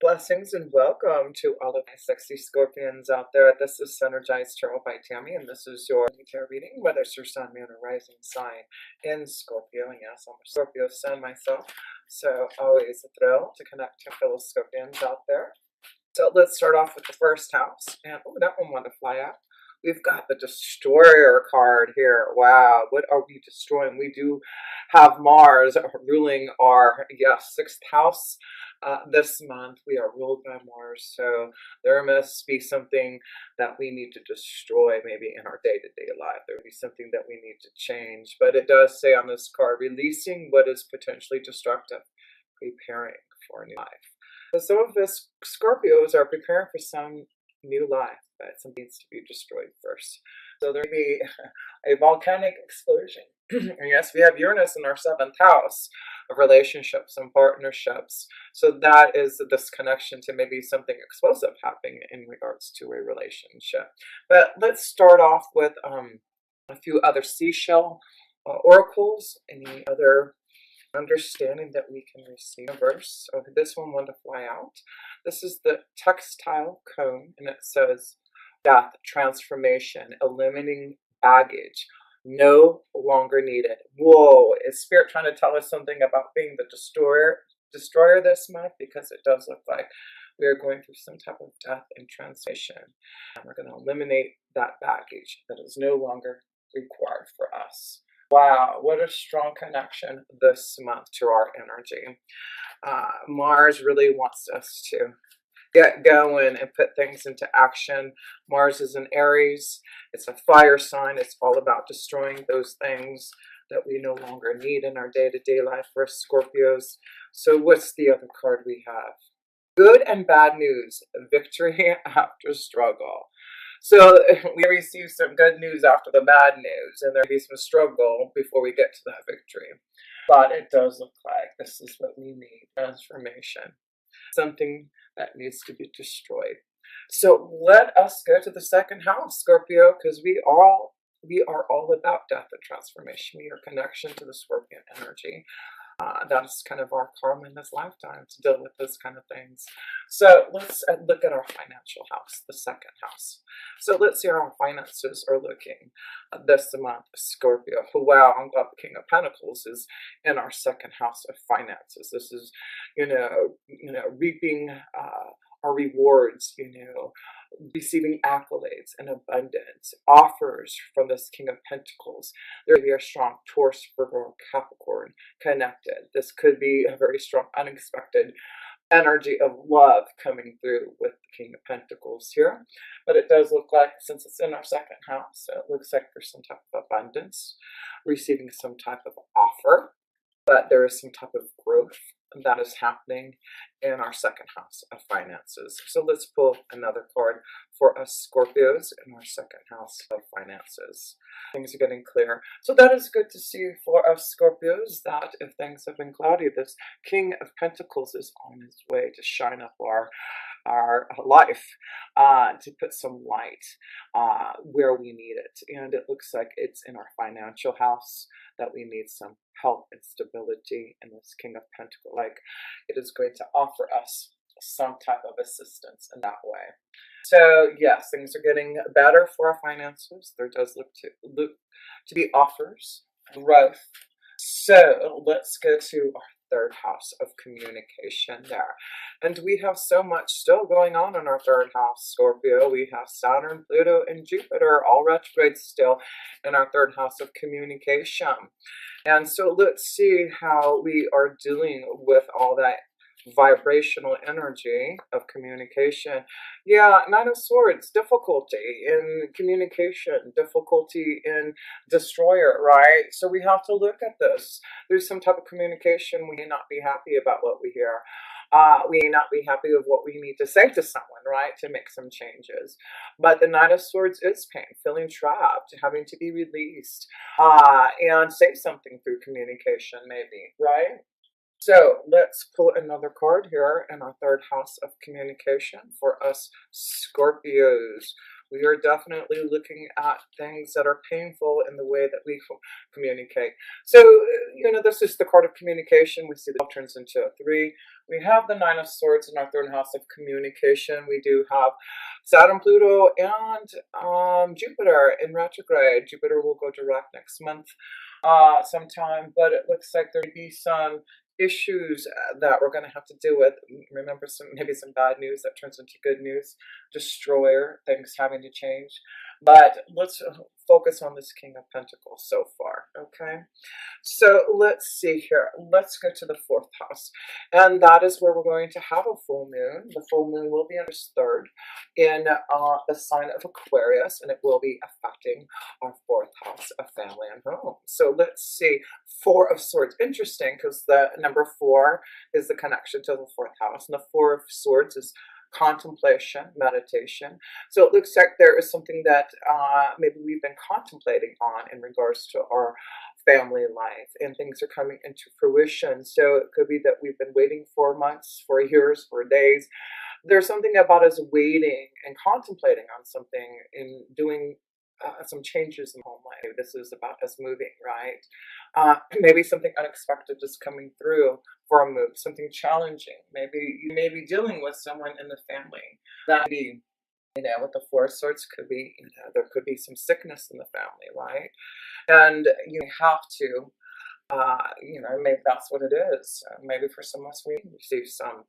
Blessings and welcome to all of my sexy scorpions out there. This is Synergized Tarot by Tammy, and this is your tarot reading, whether it's your sun, moon, or rising sign in Scorpio. And yes, I'm a Scorpio sun myself, so always a thrill to connect to fellow Scorpions out there. So let's start off with the first house, and oh, that one wanted to fly out. We've got the Destroyer card here. Wow, what are we destroying? We do have Mars ruling our, sixth house. This month we are ruled by Mars, so there must be something that we need to destroy maybe in our day-to-day life. There will be something that we need to change, but it does say on this card, releasing what is potentially destructive, preparing for a new life. So some of us Scorpios are preparing for some new life, but something needs to be destroyed first. So there may be a volcanic explosion. And yes, we have Uranus in our 7th house of relationships and partnerships. So that is this connection to maybe something explosive happening in regards to a relationship. But let's start off with a few other seashell oracles. Any other understanding that we can receive? Verse. Okay, this one wanted to fly out. This is the textile cone, and it says death, transformation, eliminating baggage, no longer needed. Whoa, is Spirit trying to tell us something about being the destroyer this month? Because it does look like we are going through some type of death and transformation, and we're going to eliminate that baggage that is no longer required for us. Wow, what a strong connection this month to our energy. Mars really wants us to get going and put things into action. Mars is in Aries. It's a fire sign. It's all about destroying those things that we no longer need in our day-to-day life for Scorpios. So what's the other card we have? Good and bad news, victory after struggle. So we receive some good news after the bad news, and there will be some struggle before we get to that victory. But it does look like this is what we need, transformation. Something that needs to be destroyed. So let us go to the 2nd house, Scorpio, because we are all about death and transformation. Your connection to the Scorpion energy. That's kind of our karma in this lifetime to deal with this kind of things. So let's look at our financial house, the 2nd house. So let's see how our finances are looking this month, Scorpio. Wow, I'm glad the King of Pentacles is in our 2nd house of finances. This is, reaping our rewards, receiving accolades and abundance, offers from this King of Pentacles. There will be a strong Taurus, Virgo, Capricorn connected. This could be a very strong, unexpected energy of love coming through with the King of Pentacles here. But it does look like, since it's in our 2nd house, it looks like there's some type of abundance, receiving some type of offer, but there is some type of growth that is happening in our 2nd house of finances. So let's pull another card for us Scorpios in our 2nd house of finances. Things are getting clear. So that is good to see for us Scorpios, that if things have been cloudy, this King of Pentacles is on his way to shine up our life, to put some light where we need it. And it looks like it's in our financial house that we need some help and stability in this King of Pentacles. Like it is going to offer us some type of assistance in that way. So yes, things are getting better for our finances. There does look to be offers, growth. So let's go to our 3rd house of communication there. And we have so much still going on in our 3rd house, Scorpio. We have Saturn, Pluto, and Jupiter all retrograde still in our 3rd house of communication. And so let's see how we are dealing with all that vibrational energy of communication. Yeah, Knight of Swords, difficulty in communication, difficulty in destroyer, right? So we have to look at this. There's some type of communication we may not be happy about what we hear. We may not be happy with what we need to say to someone, right, to make some changes. But the Knight of Swords is pain, feeling trapped, having to be released, and say something through communication maybe, right? So let's pull another card here in our 3rd house of communication for us Scorpios. We are definitely looking at things that are painful in the way that we communicate. So, this is the card of communication. We see the 12 turns into a 3. We have the 9 of Swords in our 3rd house of communication. We do have Saturn, Pluto, and Jupiter in retrograde. Jupiter will go direct next month sometime, but it looks like there may be some issues that we're going to have to deal with. Remember, maybe some bad news that turns into good news. Destroyer, things having to change. But let's focus on this King of Pentacles so far, okay? So let's see here. Let's go to the 4th house. And that is where we're going to have a full moon. The full moon will be on its 3rd in the sign of Aquarius, and it will be affecting our 4th house of family and home. So let's see. 4 of Swords. Interesting, because the number 4 is the connection to the 4th house. And the 4 of Swords is contemplation, meditation. So it looks like there is something that maybe we've been contemplating on in regards to our family life, and things are coming into fruition. So it could be that we've been waiting for months, for years, for days. There's something about us waiting and contemplating on something and doing some changes in home life. This is about us moving, right? Maybe something unexpected is coming through for a move, something challenging. Maybe you may be dealing with someone in the family that be, with the 4 of Swords could be, there could be some sickness in the family, right? And you have to, maybe that's what it is. Maybe for some of us, we receive some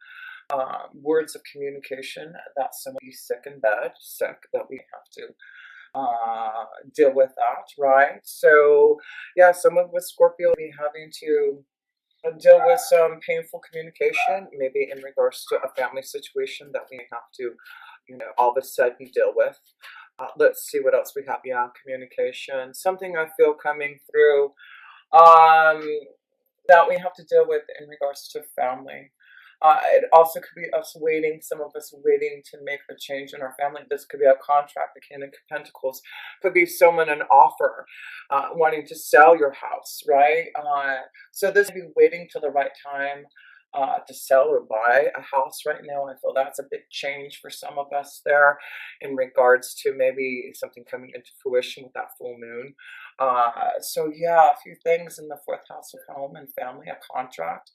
words of communication that someone is sick in bed, that we have to deal with that, right? So yeah, some of us Scorpio will be having to deal with some painful communication, maybe in regards to a family situation that we have to, all of a sudden deal with. Let's see what else we have. Yeah, communication, something I feel coming through that we have to deal with in regards to family. It also could be us waiting, some of us waiting to make a change in our family. This could be a contract. The King of Pentacles could be someone an offer, wanting to sell your house, right? So this could be waiting till the right time to sell or buy a house right now. I feel that's a big change for some of us there in regards to maybe something coming into fruition with that full moon. So yeah, a few things in the 4th house of home and family, a contract.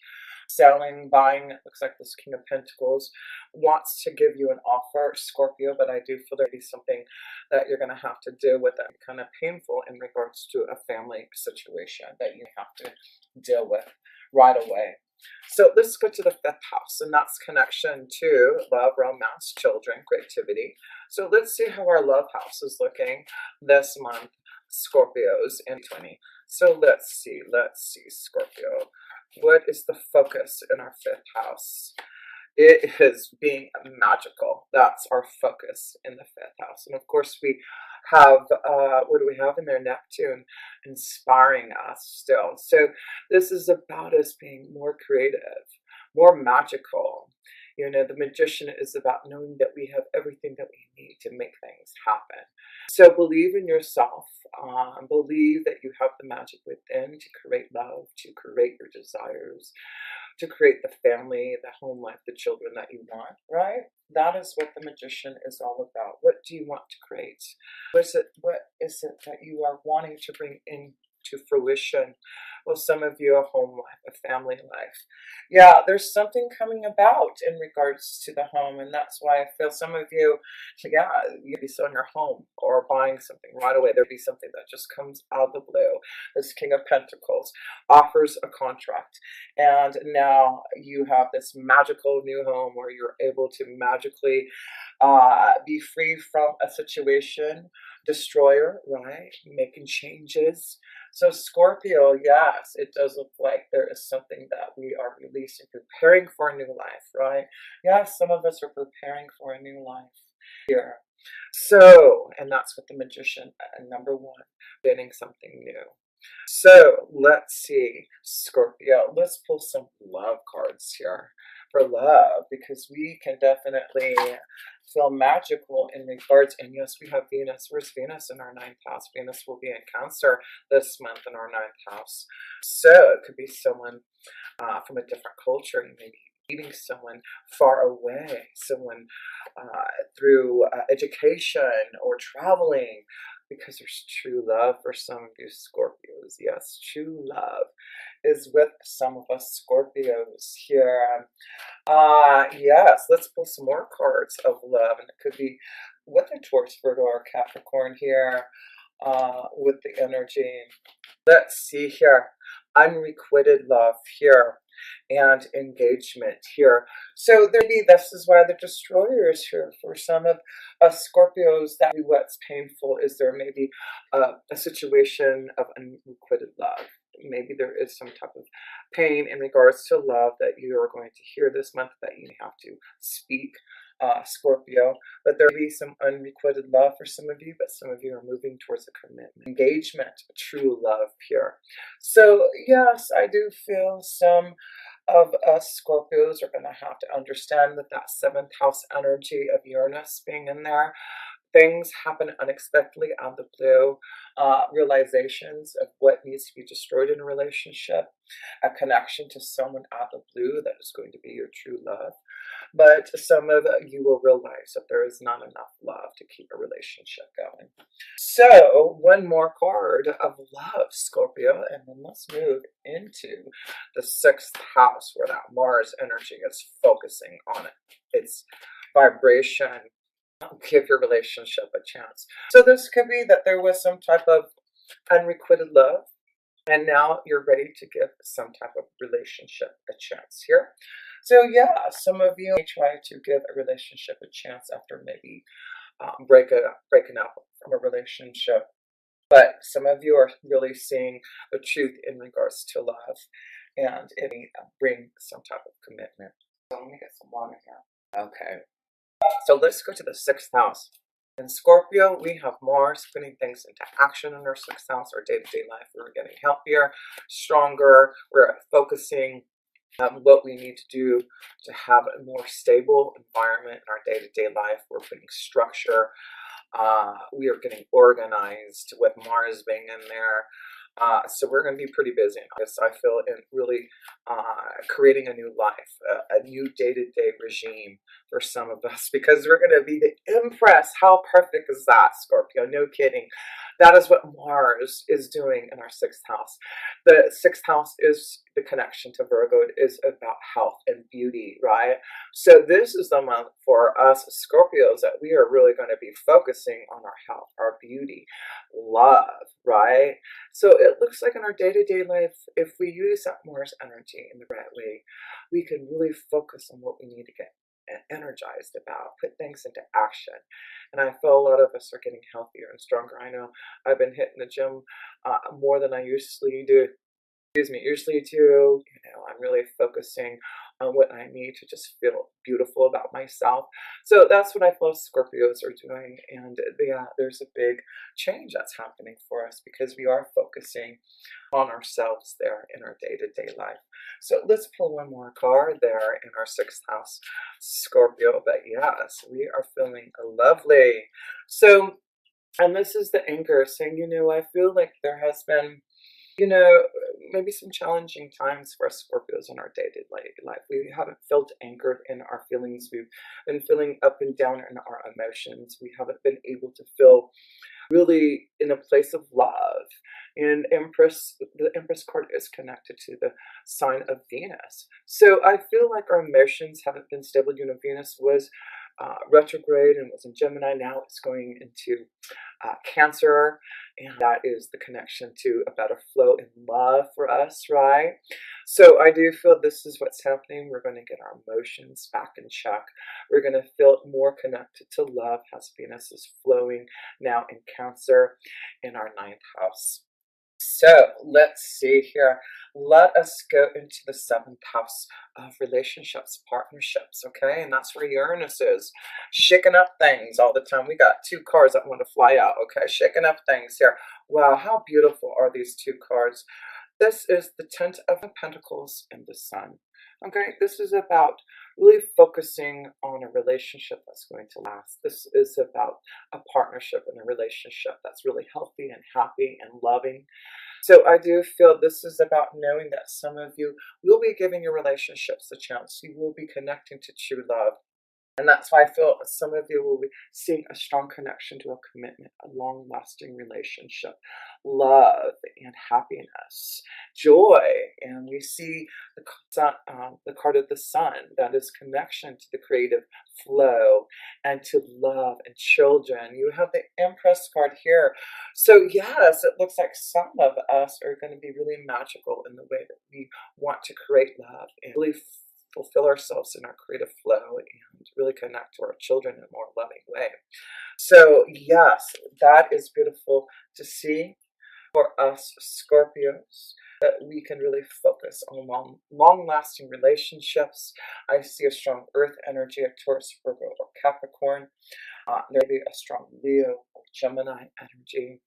Selling, buying. It looks like this King of Pentacles wants to give you an offer, Scorpio, but I do feel there be something that you're going to have to deal with that kind of painful in regards to a family situation that you have to deal with right away. So let's go to the 5th house, and that's connection to love, romance, children, creativity. So let's see how our love house is looking this month, Scorpios in 2020. So let's see, Scorpio. What is the focus in our 5th house? It is being magical. That's our focus in the 5th house. And of course we have, what do we have in there? Neptune inspiring us still. So this is about us being more creative, more magical. The Magician is about knowing that we have everything that we need to make things happen. So believe in yourself. Believe that you have the magic within to create love, to create your desires, to create the family, the home life, the children that you want, right? That is what the Magician is all about. What do you want to create? What is it that you are wanting to bring into fruition? Well, some of you, a home life, a family life. Yeah, there's something coming about in regards to the home, and that's why I feel some of you, yeah, you'd be selling your home or buying something right away. There'd be something that just comes out of the blue. This King of Pentacles offers a contract, and now you have this magical new home where you're able to magically be free from a situation, destroyer, right? Making changes. So Scorpio, yes, it does look like there is something that we are releasing, preparing for a new life, right? Yes, some of us are preparing for a new life here. So, and that's what the Magician, number 1, getting something new. So let's see, Scorpio, let's pull some love cards here for love, because we can definitely feel magical in regards. And yes, we have Venus. Where's Venus in our 9th house? Venus will be in Cancer this month in our 9th house. So it could be someone from a different culture. You may be meeting someone far away, someone through education or traveling, because there's true love for some of you Scorpios. Yes, true love. is with some of us Scorpios here. Yes, let's pull some more cards of love, and it could be with a Taurus, Virgo, or Capricorn here, with the energy. Let's see here. Unrequited love here and engagement here. So maybe this is why the destroyer is here for some of us Scorpios. That what's painful is there may be a situation of unrequited love. Maybe there is some type of pain in regards to love that you are going to hear this month that you have to speak, Scorpio. But there will be some unrequited love for some of you, but some of you are moving towards a commitment, engagement, true love here. So yes, I do feel some of us Scorpios are going to have to understand that that 7th house energy of Uranus being in there. Things happen unexpectedly out of the blue, realizations of what needs to be destroyed in a relationship, a connection to someone out of the blue that is going to be your true love. But some of you will realize that there is not enough love to keep a relationship going. So one more card of love, Scorpio, and then let's move into the 6th house where that Mars energy is focusing on it. It's vibration. Give your relationship a chance. So this could be that there was some type of unrequited love, and now you're ready to give some type of relationship a chance here. So yeah, some of you may try to give a relationship a chance after maybe breaking up from a relationship. But some of you are really seeing the truth in regards to love, and it may bring some type of commitment. So let me get some water here. Okay. So let's go to the 6th house. In Scorpio, we have Mars putting things into action in our 6th house, our day-to-day life. We're getting healthier, stronger. We're focusing on what we need to do to have a more stable environment in our day-to-day life. We're putting structure. We are getting organized with Mars being in there. So we're going to be pretty busy in August, I feel, in really creating a new life, a new day-to-day regime for some of us, because we're going to be the Empress. How perfect is that, Scorpio? No kidding. That is what Mars is doing in our 6th house. The 6th house is the connection to Virgo. It is about health and beauty, right? So this is the month for us Scorpios that we are really going to be focusing on our health, our beauty, love, right? So it looks like in our day-to-day life, if we use that Mars energy in the right way, we can really focus on what we need to get energized about, put things into action. And I feel a lot of us are getting healthier and stronger. I know I've been hitting the gym more than I usually do. Usually do. I'm really focusing on what I need to just feel beautiful about myself. So that's what I feel Scorpios are doing. And yeah, there's a big change that's happening for us because we are focusing on ourselves there in our day-to-day life. So let's pull one more card there in our 6th house, Scorpio. But yes, we are feeling lovely. So, and this is the anchor saying, I feel like there has been maybe some challenging times for us Scorpios in our day-to-day life. We haven't felt anchored in our feelings. We've been feeling up and down in our emotions. We haven't been able to feel really in a place of love. And the Empress card is connected to the sign of Venus. So I feel like our emotions haven't been stable. Venus was retrograde and was in Gemini. Now it's going into Cancer, and that is the connection to a better flow in love for us, right? So I do feel this is what's happening. We're going to get our emotions back in check. We're going to feel more connected to love as Venus is flowing now in Cancer in our 9th house. So let's see here. Let us go into the 7th house of relationships, partnerships, okay? And that's where Uranus is, shaking up things all the time. We got 2 cards that want to fly out, okay? Shaking up things here. Wow, how beautiful are these 2 cards? This is the 10 of Pentacles and the Sun. Okay, this is about really focusing on a relationship that's going to last. This is about a partnership and a relationship that's really healthy and happy and loving. So I do feel this is about knowing that some of you will be giving your relationships a chance. You will be connecting to true love. And that's why I feel some of you will be seeing a strong connection to a commitment, a long-lasting relationship, love and happiness, joy. And we see the sun, the card of the sun, that is connection to the creative flow and to love and children. You have the Empress card here. So yes, it looks like some of us are going to be really magical in the way that we want to create love and really fulfill ourselves in our creative flow and really connect to our children in a more loving way. So yes, that is beautiful to see for us Scorpios, that we can really focus on long-lasting relationships. I see a strong earth energy of Taurus, Virgo, or Capricorn. Maybe a strong Leo or Gemini energy.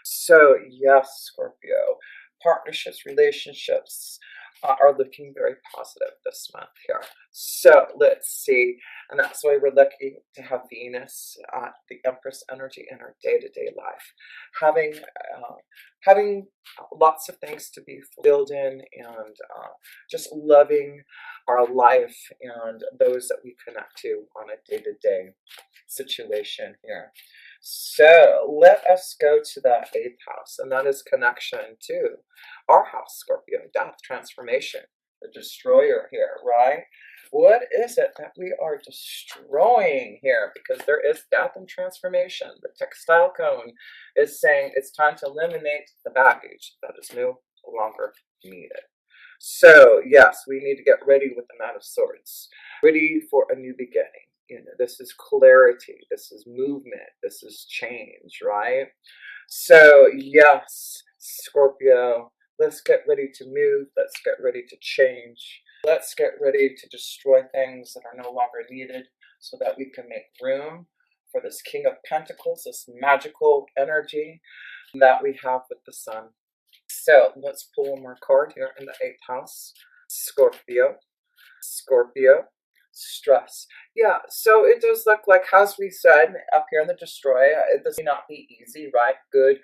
So yes, Scorpio, partnerships, relationships are looking very positive this month here. So let's see, and that's why we're lucky to have Venus, the Empress energy in our day-to-day life, having lots of things to be fulfilled in, and just loving our life and those that we connect to on a day-to-day situation here. So let us go to the 8th house, and that is connection to our house, Scorpio, death, transformation, the destroyer here, right? What is it that we are destroying here? Because there is death and transformation. The textile cone is saying it's time to eliminate the baggage that is no longer needed. So yes, we need to get ready with the Knight of Swords, ready for a new beginning. You know, this is clarity, this is movement, this is change, right? So yes, Scorpio, let's get ready to move, let's get ready to change, let's get ready to destroy things that are no longer needed so that we can make room for this King of Pentacles, this magical energy that we have with the sun. So let's pull one more card here in the 8th house. Scorpio, stress. Yeah, so it does look like, as we said up here in the destroyer, this may not be easy, right? Good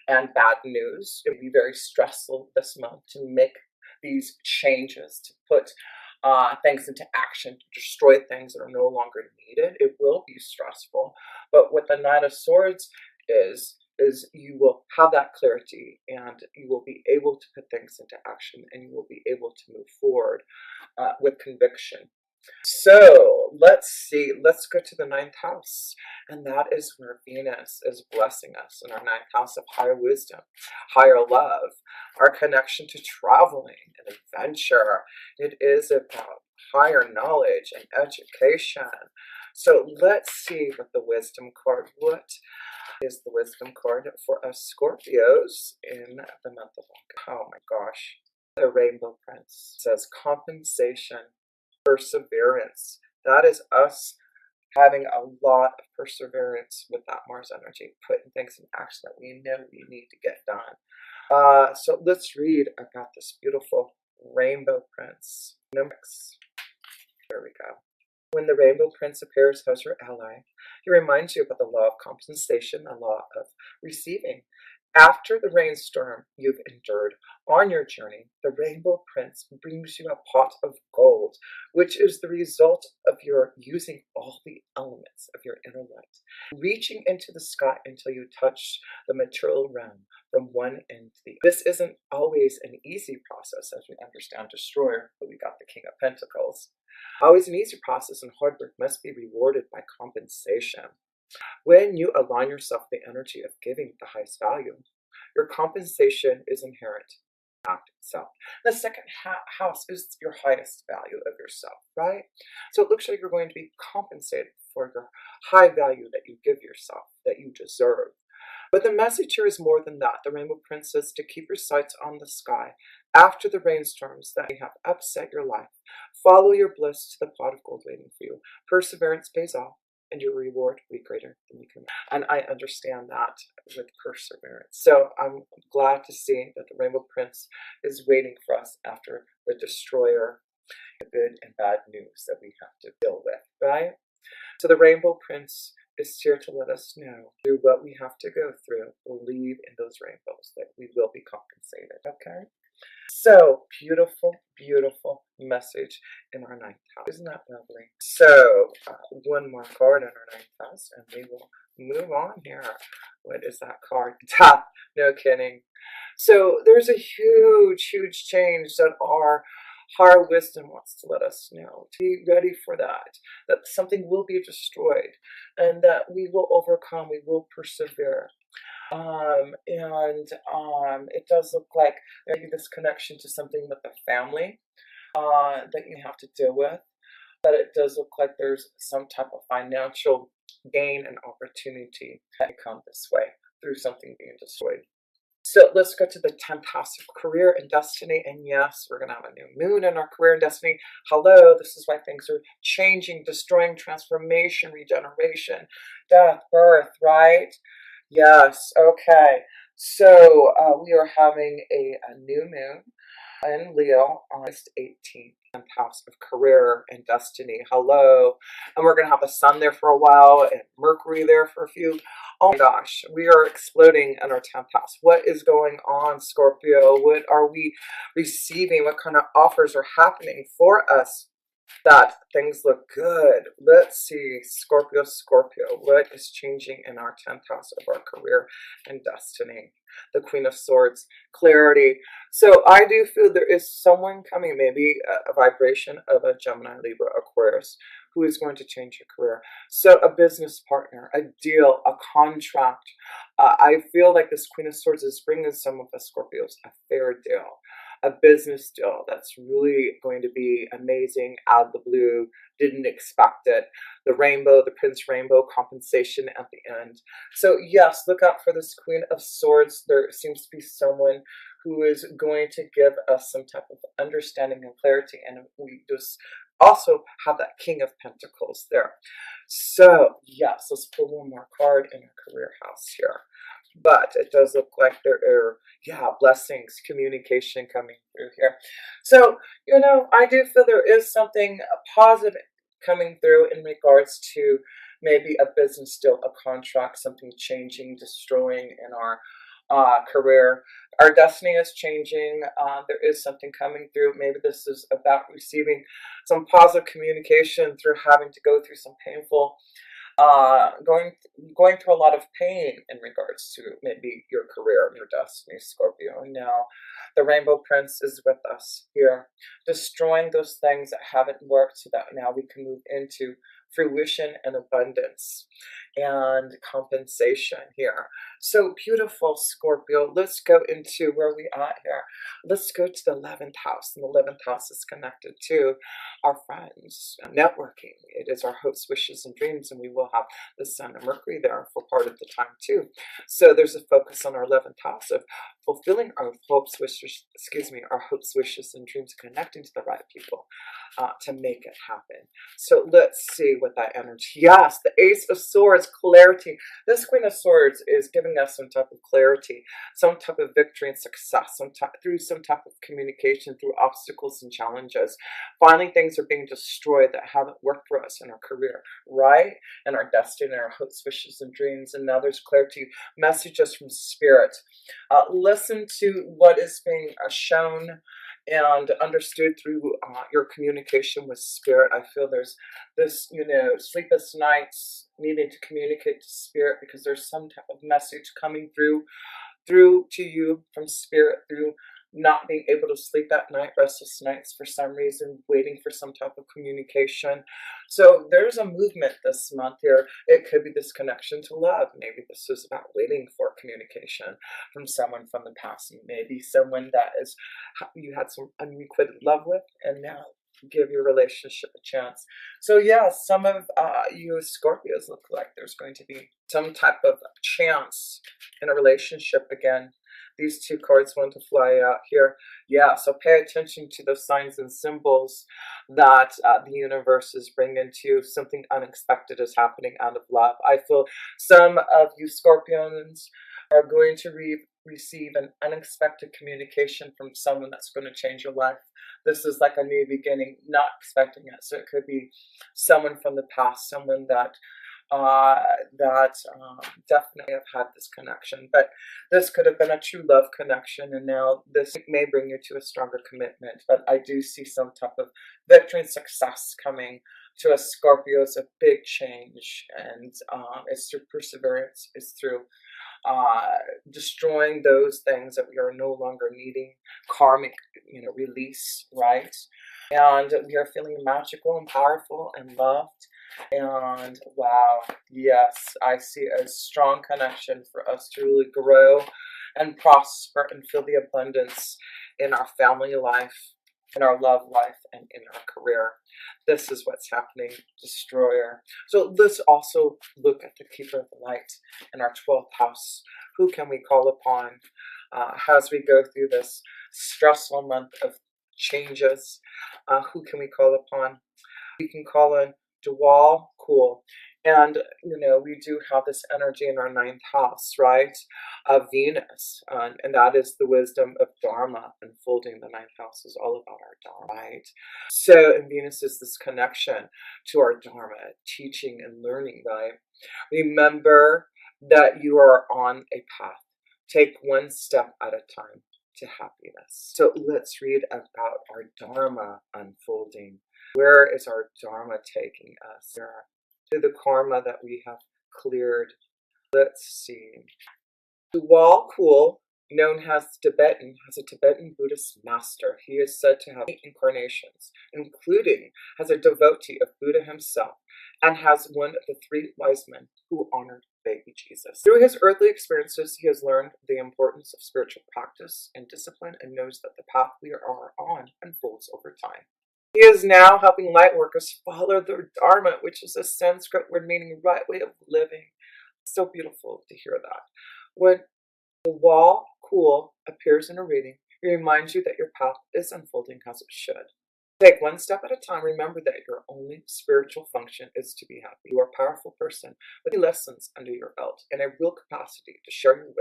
and bad news. It will be very stressful this month to make these changes, to put things into action, to destroy things that are no longer needed. It will be stressful, but what the Knight of Swords is you will have that clarity, and you will be able to put things into action, and you will be able to move forward with conviction. So let's see, let's go to the 9th house, and that is where Venus is blessing us in our 9th house of higher wisdom, higher love, our connection to traveling and adventure. It is about higher knowledge and education. So let's see what the wisdom card, what is the wisdom card for us Scorpios in the month of August. Oh my gosh, the Rainbow Prince says compensation, perseverance. That is us having a lot of perseverance with that Mars energy, putting things in action that we know we need to get done. So let's read about this beautiful Rainbow Prince. There we go. When the Rainbow Prince appears as your ally, he reminds you about the law of compensation, the law of receiving. After the rainstorm you've endured on your journey, the Rainbow Prince brings you a pot of gold, which is the result of your using all the elements of your inner light, reaching into the sky until you touch the material realm from one end to the other. This isn't always an easy process, as we understand Destroyer, but we got the King of Pentacles. Always an easy process, and hard work must be rewarded by compensation. When you align yourself with the energy of giving the highest value, your compensation is inherent in the act itself. The second house is your highest value of yourself, right? So it looks like you're going to be compensated for your high value that you give yourself, that you deserve. But the message here is more than that. The Rainbow Prince says to keep your sights on the sky after the rainstorms that may have upset your life. Follow your bliss to the pot of gold waiting for you. Perseverance pays off, and your reward will be greater than you can. And I understand that with perseverance. So I'm glad to see that the Rainbow Prince is waiting for us after the Destroyer, the good and bad news that we have to deal with, right? So the Rainbow Prince is here to let us know through what we have to go through, believe in those rainbows, that we will be compensated, okay? So beautiful, beautiful message in our ninth house. Isn't that lovely? So one more card in our ninth house and we will move on here. What is that card? Death. No kidding. So there's a huge, huge change that our higher wisdom wants to let us know. To be ready for that. That something will be destroyed and that we will overcome. We will persevere. It does look like maybe this connection to something with the family that you have to deal with. But it does look like there's some type of financial gain and opportunity that come this way through something being destroyed. So let's go to the 10th house of career and destiny. And yes, we're going to have a new moon in our career and destiny. Hello, this is why things are changing, destroying, transformation, regeneration, death, birth, right? Yes, okay. So we are having a new moon in Leo on August 18th, 10th house of career and destiny. Hello. And we're going to have the sun there for a while and Mercury there for a few. Oh my gosh, we are exploding in our 10th house. What is going on, Scorpio? What are we receiving? What kind of offers are happening for us? That things look good. Let's see, Scorpio, what is changing in our 10th house of our career and destiny? The Queen of Swords, clarity. So I do feel there is someone coming, maybe a vibration of a Gemini, Libra, Aquarius, who is going to change your career. So a business partner, a deal, a contract. I feel like this Queen of Swords is bringing some of us Scorpios a fair deal. A business deal that's really going to be amazing, out of the blue, didn't expect it. The rainbow, the Prince Rainbow compensation at the end. So yes, look out for this Queen of Swords. There seems to be someone who is going to give us some type of understanding and clarity. And we just also have that King of Pentacles there. So yes, let's pull one more card in our career house here. But it does look like there are, blessings, communication coming through here. So, I do feel there is something positive coming through in regards to maybe a business deal, a contract, something changing, destroying in our career. Our destiny is changing. There is something coming through. Maybe this is about receiving some positive communication through having to go through some painful going through a lot of pain in regards to maybe your career and your destiny, Scorpio. And now the Rainbow Prince is with us here, destroying those things that haven't worked so that now we can move into fruition and abundance and compensation here. So beautiful, Scorpio. Let's go into where we are here. Let's go to the 11th house. And the 11th house is connected to our friends, networking. It is our hopes, wishes, and dreams. And we will have the Sun and Mercury there for part of the time too. So there's a focus on our 11th house of fulfilling our hopes, wishes, our hopes, wishes, and dreams, connecting to the right people to make it happen. So let's see what that energy. Yes, the Ace of Swords, clarity. This Queen of Swords is giving us some type of clarity, some type of victory and success, through some type of communication, through obstacles and challenges. Finally, things are being destroyed that haven't worked for us in our career, right? And our destiny, our hopes, wishes, and dreams. And now there's clarity, messages from Spirit. Listen to what is being shown and understood through your communication with Spirit. I feel there's this, sleepless nights needing to communicate to Spirit because there's some type of message coming through to you from Spirit, through not being able to sleep at night, restless nights for some reason, waiting for some type of communication. So there's a movement this month here. It could be this connection to love. Maybe this is about waiting for communication from someone from the past. Maybe someone that is you had some unrequited love with, and now give your relationship a chance. So yeah, some of you Scorpios look like there's going to be some type of chance in a relationship again. These two cards want to fly out here. Yeah, so pay attention to the signs and symbols that the universe is bringing to you. Something unexpected is happening out of love. I feel some of you Scorpions are going to receive an unexpected communication from someone that's going to change your life. This is like a new beginning, not expecting it. So it could be someone from the past, someone that that definitely have had this connection. But this could have been a true love connection, and now this may bring you to a stronger commitment. But I do see some type of victory and success coming to a Scorpio. It's a big change, and it's through perseverance. It's through destroying those things that we are no longer needing, karmic, release, right? And we are feeling magical and powerful and loved. And wow, yes, I see a strong connection for us to really grow and prosper and feel the abundance in our family life, in our love life, and in our career. This is what's happening, destroyer. So let's also look at the keeper of the light in our 12th house. Who can we call upon as we go through this stressful month of changes? Who can we call upon? We can call on Dual, cool. And, we do have this energy in our 9th house, right? Venus. And that is the wisdom of Dharma unfolding. The 9th house is all about our Dharma, right? So, and Venus is this connection to our Dharma, teaching and learning, right? Remember that you are on a path. Take one step at a time to happiness. So let's read about our Dharma unfolding. Where is our Dharma taking us? To the karma that we have cleared. Let's see. Dual Kul, known as Tibetan, has a Tibetan Buddhist master. He is said to have 8 incarnations, including as a devotee of Buddha himself, and has one of the 3 wise men who honored baby Jesus. Through his earthly experiences, he has learned the importance of spiritual practice and discipline, and knows that the path we are on unfolds over time. He is now helping light workers follow their Dharma, which is a Sanskrit word meaning right way of living. So beautiful to hear that. When the wall cool appears in a reading, it reminds you that your path is unfolding as it should. Take one step at a time. Remember that your only spiritual function is to be happy. You are a powerful person with many lessons under your belt and a real capacity to share your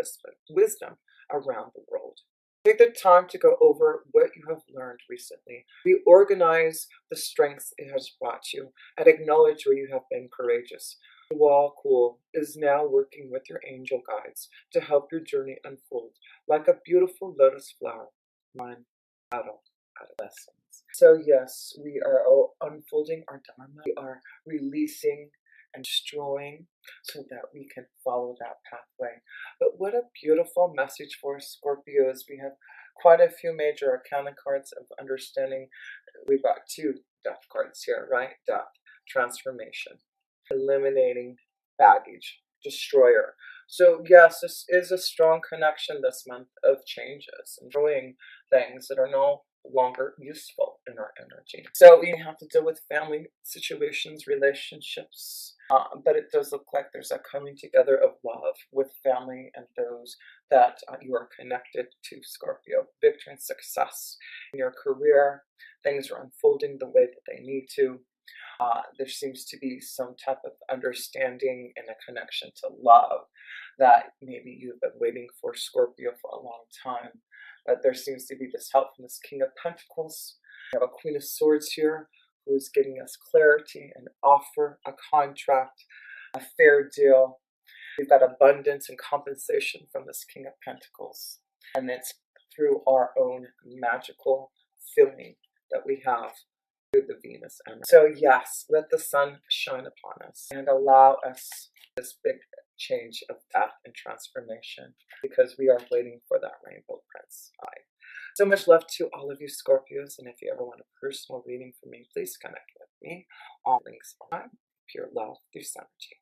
wisdom around the world. Take the time to go over what you have learned recently. Reorganize the strengths it has brought you and acknowledge where you have been courageous. The wall cool is now working with your angel guides to help your journey unfold like a beautiful lotus flower. One petal at a lessons. So yes, we are unfolding our Dharma. We are releasing and destroying so that we can follow that pathway. But what a beautiful message for Scorpios. We have quite a few major arcana cards of understanding. We've got 2 death cards here, right? Death, transformation, eliminating baggage, destroyer. So yes, this is a strong connection this month of changes and doing things that are no longer useful in our energy. So we have to deal with family situations, relationships, but it does look like there's a coming together of love with family and those that you are connected to, Scorpio. Victory and success in your career. Things are unfolding the way that they need to. There seems to be some type of understanding and a connection to love that maybe you've been waiting for, Scorpio, for a long time. But there seems to be this help from this King of Pentacles. We have a Queen of Swords here who is giving us clarity, an offer, a contract, a fair deal. We've got abundance and compensation from this King of Pentacles. And it's through our own magical feeling that we have through the Venus energy. So yes, let the sun shine upon us and allow us this big change of death and transformation, because we are waiting for that rainbow prince. So much love to all of you Scorpios, and if you ever want a personal reading from me, please connect with me. All links are pure love through Synergy.